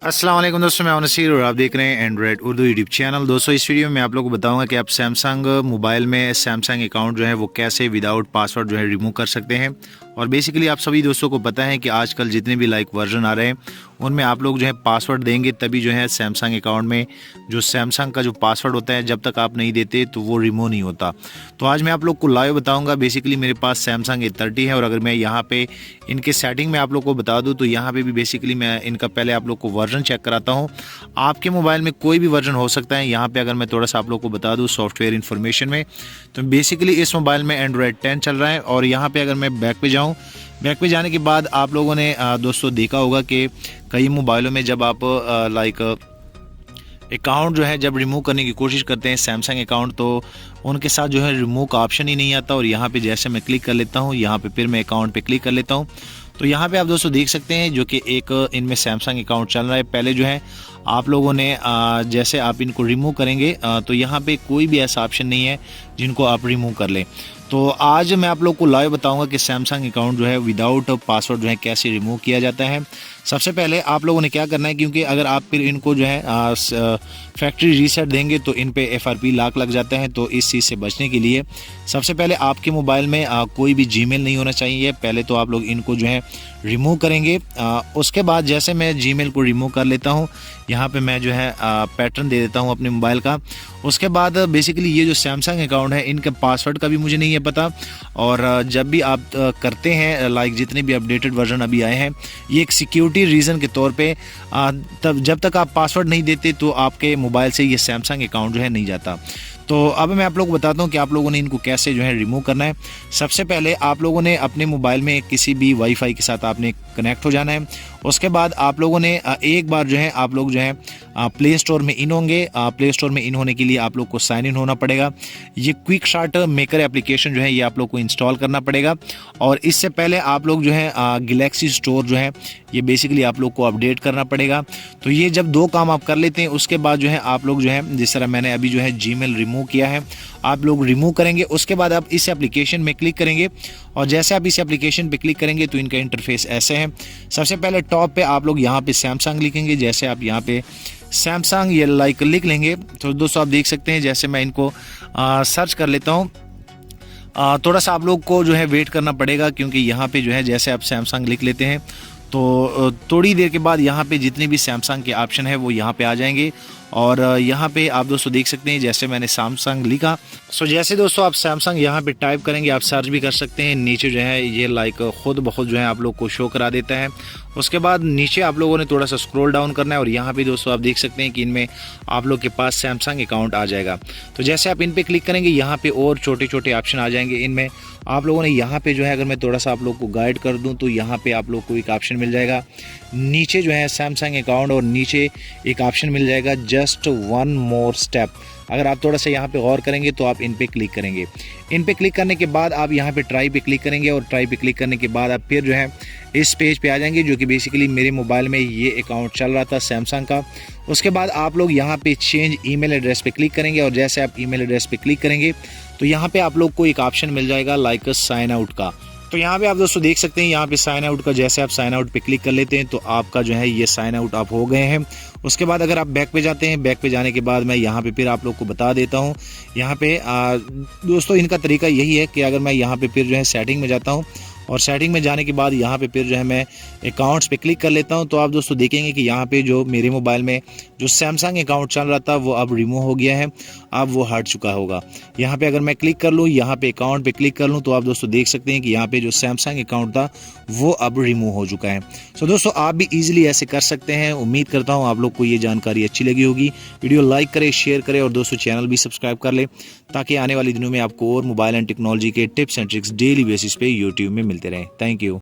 अस्सलाम वालेकुम दोस्तों, मैं नसीर और आप देख रहे हैं एंड्रॉयड उर्दू यूट्यूब चैनल। दोस्तों इस वीडियो में आप लोगों को बताऊंगा कि आप सैमसंग मोबाइल में सैमसंग अकाउंट जो है वो कैसे विदाउट पासवर्ड जो है रिमूव कर सकते हैं। और बेसिकली आप सभी दोस्तों को पता है कि आजकल जितने भी वर्जन आ रहे हैं उनमें आप लोग जो है पासवर्ड देंगे तभी जो है सैमसंग अकाउंट में जो सैमसंग का जो पासवर्ड होता है जब तक आप नहीं देते तो वो रिमूव नहीं होता। तो आज मैं आप लोग को लाइव बताऊंगा। बेसिकली मेरे पास सैमसंग A30 है और अगर मैं यहाँ पे इनके सेटिंग में आप लोग को बता दूं तो यहाँ पे भी बेसिकली मैं इनका पहले आप लोग को वर्जन चेक कराता हूँ। आपके मोबाइल में कोई भी वर्जन हो सकता है। यहाँ पे अगर मैं थोड़ा सा आप लोग को बता दूँ सॉफ्टवेयर इन्फॉर्मेशन में, तो बेसिकली इस मोबाइल में एंड्रॉयड 10 चल रहा है। और यहाँ पे अगर मैं बैक पे जाऊँ, बैक पे जाने के बाद आप लोगों ने दोस्तों देखा होगा कि कई मोबाइलों में जब आप अकाउंट जो है जब रिमूव करने की कोशिश करते हैं सैमसंग अकाउंट, तो उनके साथ जो है रिमूव का ऑप्शन ही नहीं आता। और यहाँ पे जैसे मैं क्लिक कर लेता हूँ, यहाँ पे फिर मैं अकाउंट पे क्लिक कर लेता हूँ, तो यहाँ पे आप दोस्तों देख सकते हैं जो कि एक इनमें सैमसंग अकाउंट चल रहा है। पहले जो है आप लोगों ने जैसे आप इनको रिमूव करेंगे तो यहाँ पे कोई भी ऐसा ऑप्शन नहीं है जिनको आप रिमूव कर लें। तो आज मैं आप लोग को लाइव बताऊंगा कि सैमसंग अकाउंट जो है विदाउट पासवर्ड जो है कैसे रिमूव किया जाता है। सबसे पहले आप लोगों ने क्या करना है, क्योंकि अगर आप फिर इनको जो है फैक्ट्री रीसेट देंगे तो इन पे FRP लाख लग जाता है। तो इस चीज़ से बचने के लिए सबसे पहले आपके मोबाइल में कोई भी जीमेल नहीं होना चाहिए। पहले तो आप लोग इनको जो है रिमूव करेंगे। उसके बाद जैसे मैं जीमेल को रिमूव कर लेता हूँ, यहाँ पे मैं जो है पैटर्न दे देता हूँ अपने मोबाइल का। उसके बाद बेसिकली ये जो सैमसंग अकाउंट है इनके पासवर्ड का भी मुझे नहीं है पता। और जब भी आप करते हैं जितने भी अपडेटेड वर्जन अभी आए हैं, ये एक सिक्योरिटी रीज़न के तौर पे तब जब तक आप पासवर्ड नहीं देते तो आपके मोबाइल से ये सैमसंग अकाउंट जो है नहीं जाता। तो अब मैं आप लोगों को बताता हूँ कि आप लोगों ने इनको कैसे जो है रिमूव करना है। सबसे पहले आप लोगों ने अपने मोबाइल में किसी भी वाईफाई के साथ आपने कनेक्ट हो जाना है। उसके बाद आप लोगों ने एक बार जो है आप लोग जो है प्ले स्टोर में इन होंगे। प्ले स्टोर में इन होने के लिए आप लोग को साइन इन होना पड़ेगा। ये क्विक स्टार्ट मेकर एप्लीकेशन जो है ये आप लोग को इंस्टॉल करना पड़ेगा। और इससे पहले आप लोग जो है गैलेक्सी स्टोर जो है ये बेसिकली आप लोग को अपडेट करना पड़ेगा। तो ये जब दो काम आप कर लेते हैं उसके बाद जो है आप लोग जो है जिस तरह मैंने अभी जो है जीमेल रिमूव किया है आप लोग रिमूव करेंगे। उसके बाद आप इस एप्लीकेशन में क्लिक करेंगे और जैसे आप इस एप्लीकेशन पे क्लिक करेंगे तो इनका इंटरफेस ऐसे है। सबसे पहले टॉप पे आप लोग यहाँ पे सैमसंग लिखेंगे। जैसे आप यहाँ पे सैमसंग ये लिख लेंगे तो दोस्तों आप देख सकते हैं जैसे मैं इनको सर्च कर लेता हूँ। थोड़ा सा आप लोग को जो है वेट करना पड़ेगा, क्योंकि यहाँ पे जो है जैसे आप सैमसंग लिख लेते हैं तो थोड़ी देर के बाद यहाँ पे जितने भी सैमसंग के ऑप्शन है वो यहाँ पे आ जाएंगे। और यहाँ पे आप दोस्तों देख सकते हैं जैसे मैंने सैमसंग लिखा। सो जैसे दोस्तों आप सैमसंग यहाँ पे टाइप करेंगे, आप सर्च भी कर सकते हैं। नीचे जो है ये खुद ब खुद जो है आप लोग को शो करा देता है। उसके बाद नीचे आप लोगों ने थोड़ा सा स्क्रॉल डाउन करना है और यहाँ पे दोस्तों आप देख सकते हैं कि इनमें आप लोग के पास सैमसंग अकाउंट आ जाएगा। तो जैसे आप इन पे क्लिक करेंगे यहाँ पे और छोटे छोटे ऑप्शन आ जाएंगे। इनमें आप लोगों ने यहाँ पे जो है अगर मैं थोड़ा सा आप लोग को गाइड कर दूँ तो यहाँ पे आप लोग को एक ऑप्शन मिल जाएगा नीचे जो है सैमसंग अकाउंट, और नीचे एक ऑप्शन मिल जाएगा जस्ट वन मोर स्टेप। अगर आप थोड़ा सा यहाँ पे गौर करेंगे तो आप इन पे क्लिक करेंगे। इन पे क्लिक करने के बाद आप यहाँ पे ट्राई पे क्लिक करेंगे और ट्राई पे क्लिक करने के बाद आप फिर जो है इस पेज पे आ जाएंगे, जो कि बेसिकली मेरे मोबाइल में ये अकाउंट चल रहा था सैमसंग का। उसके बाद आप लोग यहाँ पे चेंज ईमेल एड्रेस पे क्लिक करेंगे और जैसे आप ईमेल एड्रेस पे क्लिक करेंगे तो यहाँ पे आप लोग को एक ऑप्शन मिल जाएगा साइन आउट का। तो यहाँ पे आप दोस्तों देख सकते हैं यहाँ पे साइन आउट का, जैसे आप साइन आउट पे क्लिक कर लेते हैं तो आपका जो है ये साइन आउट आप हो गए हैं। उसके बाद अगर आप बैक पे जाते हैं, बैक पे जाने के बाद मैं यहाँ पे फिर आप लोग को बता देता हूँ। यहाँ पे दोस्तों इनका तरीका यही है कि अगर मैं यहाँ पे फिर जो है सेटिंग में जाता हूँ और सेटिंग में जाने के बाद यहाँ पे फिर जो है मैं अकाउंट्स पे क्लिक कर लेता हूँ, तो आप दोस्तों देखेंगे कि यहाँ पे जो मेरे मोबाइल में जो सैमसंग अकाउंट चल रहा था वो अब रिमूव हो गया है, अब वो हट चुका होगा। यहाँ पे अगर मैं क्लिक कर लूँ, यहाँ पे अकाउंट पे क्लिक कर लूँ तो आप दोस्तों देख सकते हैं कि यहाँ पे जो सैमसंग अकाउंट था वो अब रिमूव हो चुका है। तो दोस्तों आप भी ईजिली ऐसे कर सकते हैं। उम्मीद करता हूँ आप लोग को ये जानकारी अच्छी लगी होगी। वीडियो लाइक करें, शेयर करें और दोस्तों चैनल भी सब्सक्राइब कर लें, ताकि आने वाले दिनों में आपको और मोबाइल एंड टेक्नोलॉजी के tips and tricks daily basis पे यूट्यूब में मिलते रहें। Thank you.